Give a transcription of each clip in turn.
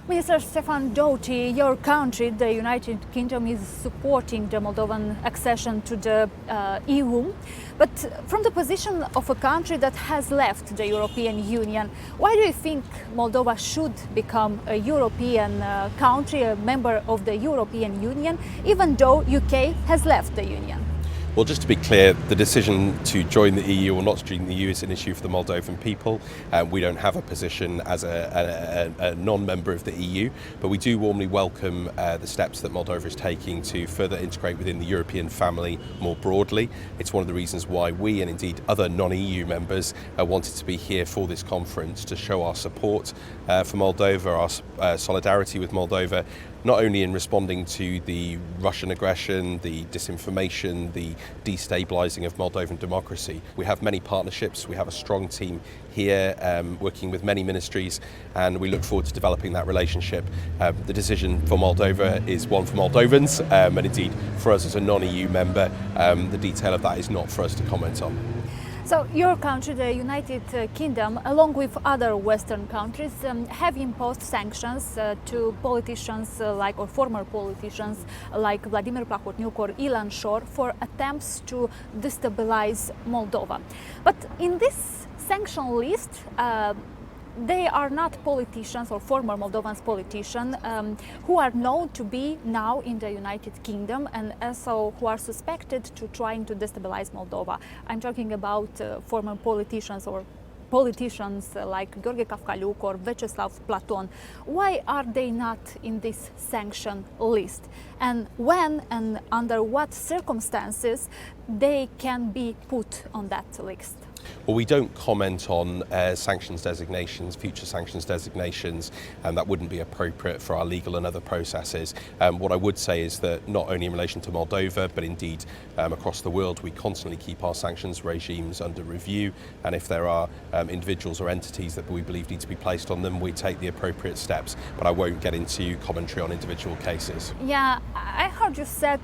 Minister Stefan Doughty, your country, the United Kingdom, is supporting the Moldovan accession to the EU. But from the position of a country that has left the European Union, why do you think Moldova should become a European country, a member of the European Union, even though UK has left the Union? Well, just to be clear, the decision to join the EU or not to join the EU is an issue for the Moldovan people. We don't have a position as a non-member of the EU, but we do warmly welcome the steps that Moldova is taking to further integrate within the European family more broadly. It's one of the reasons why we, and indeed other non-EU members, wanted to be here for this conference to show our support for Moldova, our solidarity with Moldova, not only in responding to the Russian aggression, the disinformation, the destabilizing of Moldovan democracy. We have many partnerships, we have a strong team here working with many ministries, and we look forward to developing that relationship. The decision for Moldova is one for Moldovans, and indeed for us as a non-EU member, the detail of that is not for us to comment on. So your country, the United Kingdom, along with other Western countries, have imposed sanctions to politicians or former politicians like Vladimir Plahotniuc or Ilan Shor for attempts to destabilize Moldova. But in this sanction list, they are not politicians or former Moldovan politicians who are known to be now in the United Kingdom and also who are suspected to trying to destabilize Moldova. I'm talking about former politicians or politicians like Gheorghe Cafcaliuc or Vyacheslav Platon. Why are they not in this sanction list? And when and under what circumstances they can be put on that list? Well, we don't comment on sanctions designations, future sanctions designations, and that wouldn't be appropriate for our legal and other processes. What I would say is that not only in relation to Moldova, but indeed across the world, we constantly keep our sanctions regimes under review, and if there are individuals or entities that we believe need to be placed on them, we take the appropriate steps, but I won't get into commentary on individual cases. Yeah, I heard you said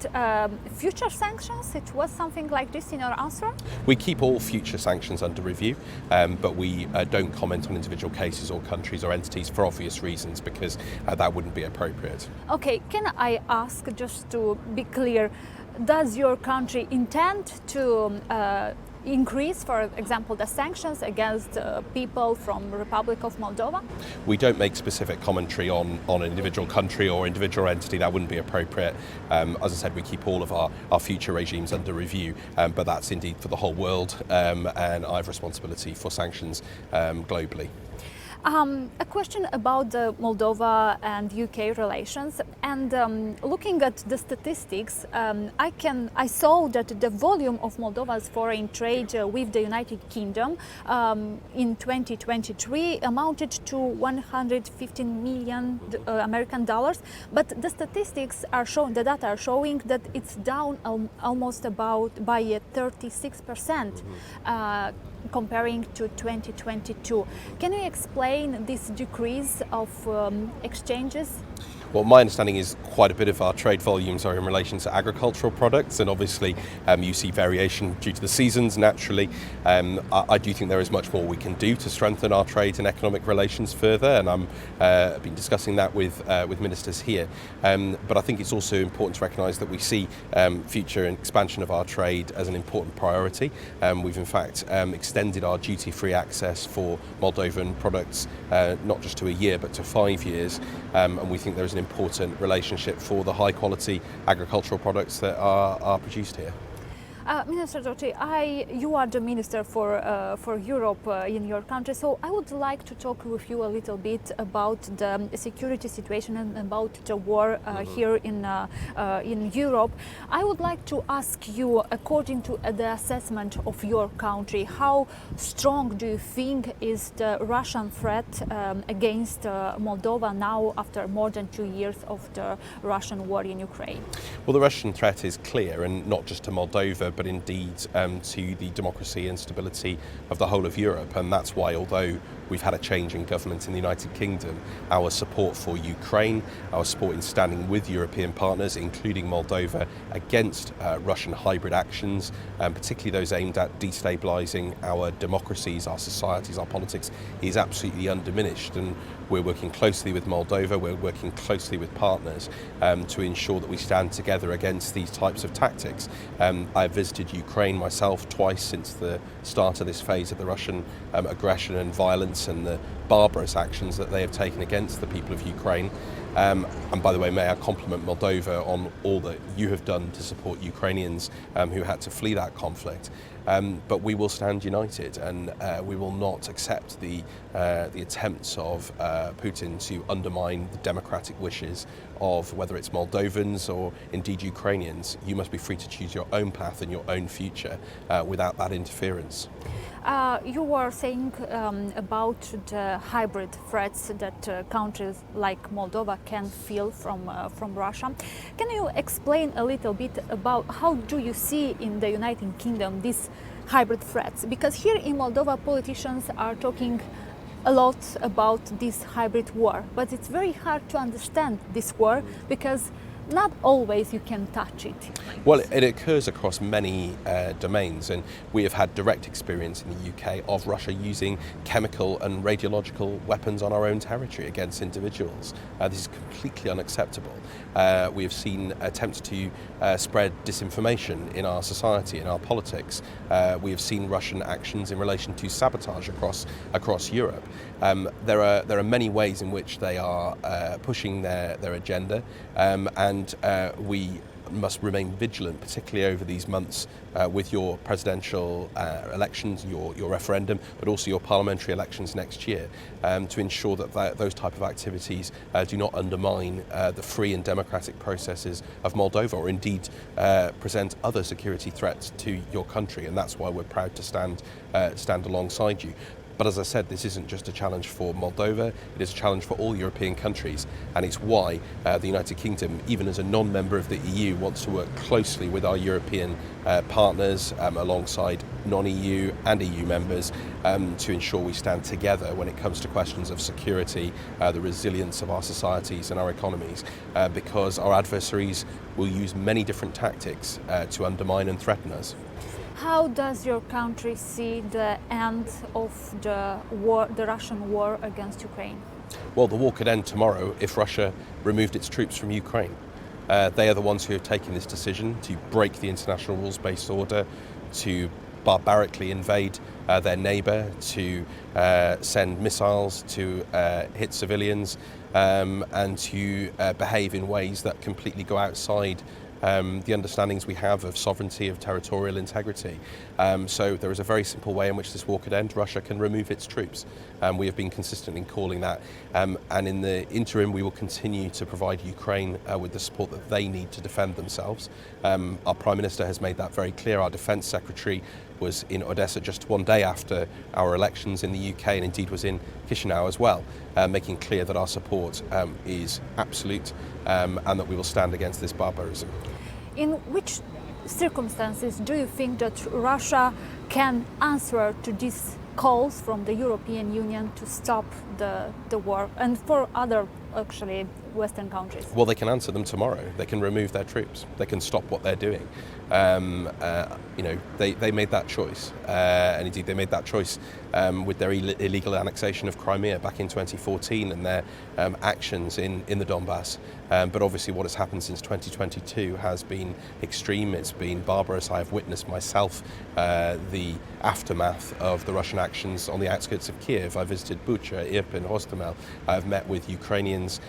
future sanctions. It was something like this in your answer? We keep all future sanctions under review, but we don't comment on individual cases or countries or entities for obvious reasons, because that wouldn't be appropriate. Okay, can I ask, just to be clear, does your country intend to increase, for example, the sanctions against people from Republic of Moldova? We don't make specific commentary on an individual country or individual entity. That wouldn't be appropriate. As I said, we keep all of our future regimes under review, but that's indeed for the whole world, and I have responsibility for sanctions globally. A question about the Moldova and UK relations, and looking at the statistics, I saw that the volume of Moldova's foreign trade with the United Kingdom in 2023 amounted to 115 million American dollars, but the statistics are showing, the data are showing that it's down almost by 36%. Comparing to 2022. Can you explain this decrease of exchanges? Well, my understanding is quite a bit of our trade volumes are in relation to agricultural products, and obviously you see variation due to the seasons naturally. I do think there is much more we can do to strengthen our trade and economic relations further, and I've been discussing that with ministers here. But I think it's also important to recognise that we see future expansion of our trade as an important priority. We've in fact extended our duty-free access for Moldovan products not just to a year but to 5 years, and we think there is an important relationship for the high quality agricultural products that are produced here. Minister Doughty, you are the Minister for Europe in your country, so I would like to talk with you a little bit about the security situation and about the war here in Europe. I would like to ask you, according to the assessment of your country, how strong do you think is the Russian threat against Moldova now after more than 2 years of the Russian war in Ukraine? Well, the Russian threat is clear, and not just to Moldova, but indeed to the democracy and stability of the whole of Europe. And that's why, although we've had a change in government in the United Kingdom, our support for Ukraine, our support in standing with European partners, including Moldova, against Russian hybrid actions, particularly those aimed at destabilising our democracies, our societies, our politics, is absolutely undiminished. And we're working closely with Moldova, we're working closely with partners to ensure that we stand together against these types of tactics. I've visited Ukraine myself twice since the start of this phase of the Russian aggression and violence and the barbarous actions that they have taken against the people of Ukraine. And by the way, may I compliment Moldova on all that you have done to support Ukrainians who had to flee that conflict. But we will stand united, and we will not accept the attempts of Putin to undermine the democratic wishes of whether it's Moldovans or indeed Ukrainians. You must be free to choose your own path and your own future without that interference. You were saying about the hybrid threats that countries like Moldova can feel from Russia. Can you explain a little bit about how do you see in the United Kingdom these hybrid threats? Because here in Moldova, politicians are talking a lot about this hybrid war, but it's very hard to understand this war because not always you can touch it. Well, it occurs across many domains, and we have had direct experience in the UK of Russia using chemical and radiological weapons on our own territory against individuals. This is completely unacceptable. We have seen attempts to spread disinformation in our society, in our politics. We have seen Russian actions in relation to sabotage across Europe. There are many ways in which they are pushing their agenda, and we must remain vigilant, particularly over these months with your presidential elections, your referendum, but also your parliamentary elections next year, to ensure that those type of activities do not undermine the free and democratic processes of Moldova, or indeed present other security threats to your country. And that's why we're proud to stand alongside you. But as I said, this isn't just a challenge for Moldova, it is a challenge for all European countries, and it's why the United Kingdom, even as a non-member of the EU, wants to work closely with our European partners alongside non-EU and EU members to ensure we stand together when it comes to questions of security, the resilience of our societies and our economies, because our adversaries will use many different tactics to undermine and threaten us. How does your country see the end of the war, the Russian war against Ukraine? Well, the war could end tomorrow if Russia removed its troops from Ukraine. They are the ones who have taken this decision to break the international rules-based order, to barbarically invade their neighbour, to send missiles to hit civilians, and to behave in ways that completely go outside the understandings we have of sovereignty, of territorial integrity. So there is a very simple way in which this war could end. Russia can remove its troops. We have been consistent in calling that. And in the interim, we will continue to provide Ukraine with the support that they need to defend themselves. Our Prime Minister has made that very clear. Our Defence Secretary was in Odessa just one day after our elections in the UK, and indeed was in Chișinău as well, making clear that our support is absolute and that we will stand against this barbarism. In which circumstances do you think that Russia can answer to these calls from the European Union to stop the war, and for other actually Western countries? Well, they can answer them tomorrow. They can remove their troops. They can stop what they're doing. They made that choice, and indeed they made that choice with their illegal annexation of Crimea back in 2014 and their actions in the Donbass. But obviously what has happened since 2022 has been extreme, it's been barbarous. I have witnessed myself the aftermath of the Russian actions on the outskirts of Kiev. I visited Bucha, Irpin, Hostomel. I've met with Ukrainians,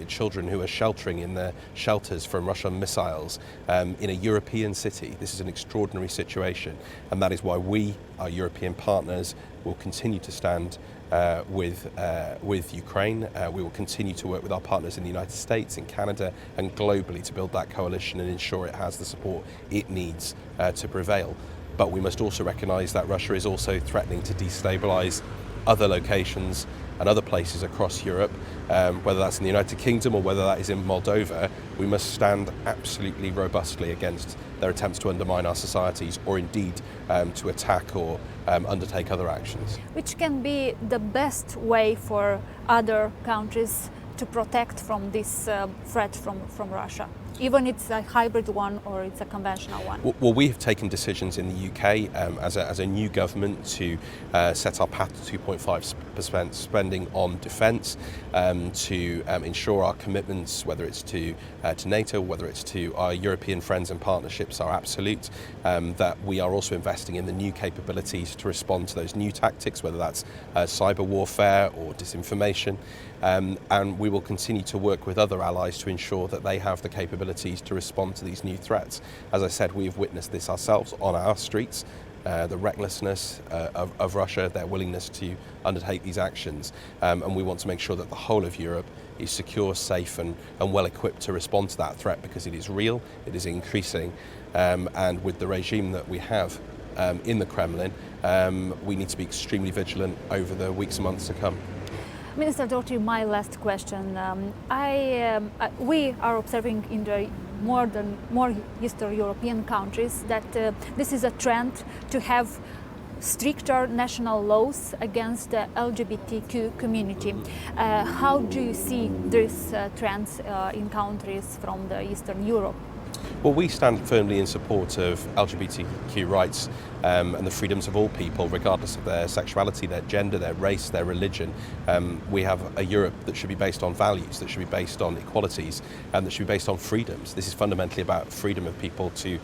children who are sheltering in their shelters from Russian missiles in a European city. This is an extraordinary situation, and that is why we, our European partners, will continue to stand with Ukraine. We will continue to work with our partners in the United States, in Canada and globally to build that coalition and ensure it has the support it needs to prevail. But we must also recognise that Russia is also threatening to destabilise other locations and other places across Europe, whether that's in the United Kingdom or whether that is in Moldova, we must stand absolutely robustly against their attempts to undermine our societies or indeed to attack or undertake other actions. Which can be the best way for other countries to protect from this threat from Russia? Even it's a hybrid one or it's a conventional one? Well, we have taken decisions in the UK as a new government to set our path to 2.5% spending on defence, to ensure our commitments, whether it's to NATO, whether it's to our European friends and partnerships, are absolute, that we are also investing in the new capabilities to respond to those new tactics, whether that's cyber warfare or disinformation, and we will continue to work with other allies to ensure that they have the capabilities to respond to these new threats. As I said, we have witnessed this ourselves on our streets, the recklessness of Russia, their willingness to undertake these actions, and we want to make sure that the whole of Europe is secure, safe and well equipped to respond to that threat, because it is real, it is increasing, and with the regime that we have in the Kremlin, we need to be extremely vigilant over the weeks and months to come. Minister Doughty, my last question. We are observing in the more Eastern European countries that this is a trend to have stricter national laws against the LGBTQ community. How do you see these trends in countries from the Eastern Europe? Well, we stand firmly in support of LGBTQ rights and the freedoms of all people, regardless of their sexuality, their gender, their race, their religion. We have a Europe that should be based on values, that should be based on equalities, and that should be based on freedoms. This is fundamentally about freedom of people to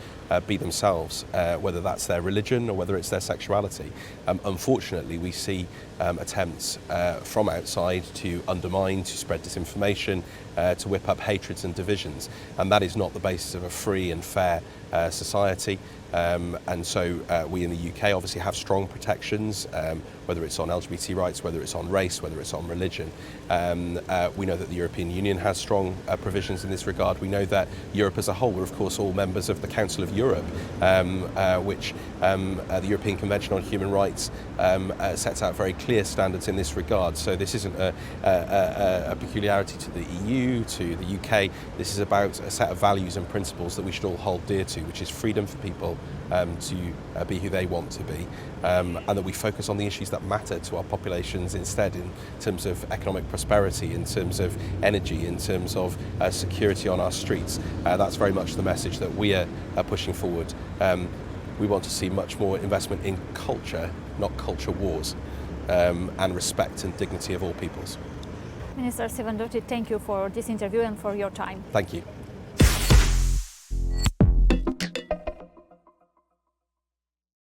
be themselves, whether that's their religion or whether it's their sexuality. Unfortunately, we see attempts from outside to undermine, to spread disinformation, to whip up hatreds and divisions, and that is not the basis of a free and fair society. And so we in the UK obviously have strong protections, whether it's on LGBT rights, whether it's on race, whether it's on religion. We know that the European Union has strong provisions in this regard. We know that Europe as a whole, we're of course all members of the Council of Europe, which the European Convention on Human Rights sets out very clear standards in this regard. So this isn't a peculiarity to the EU, to the UK. This is about a set of values and principles that we should all hold dear to, which is freedom for people to be who they want to be, and that we focus on the issues that matter to our populations instead, in terms of economic prosperity, in terms of energy, in terms of security on our streets. That's very much the message that we are pushing forward. We want to see much more investment in culture, not culture wars, and respect and dignity of all peoples. Minister Doughty, thank you for this interview and for your time. Thank you.